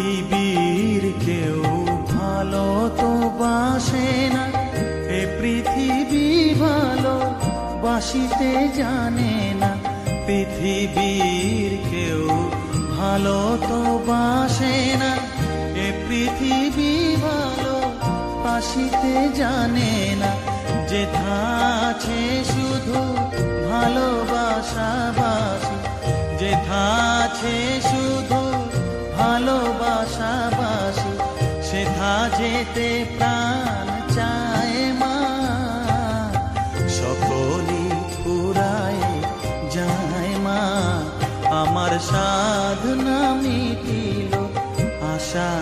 পৃথিবীর কেউ ভালো তো বাসে না, এ পৃথিবী ভালো বাসিতে জানে না। পৃথিবীর কেউ ভালো তো বাসে না, এ পৃথিবী ভালো বাসিতে জানে না। যেথা আছে শুধু ভালোবাসাবাসি, যেথা আছে শুধু ভালোবাসাবাসি, সেথা যেতে প্রাণ চায় মা। সকলই ফুরায় যায় মা, আমার সাধনা মিটিল আশা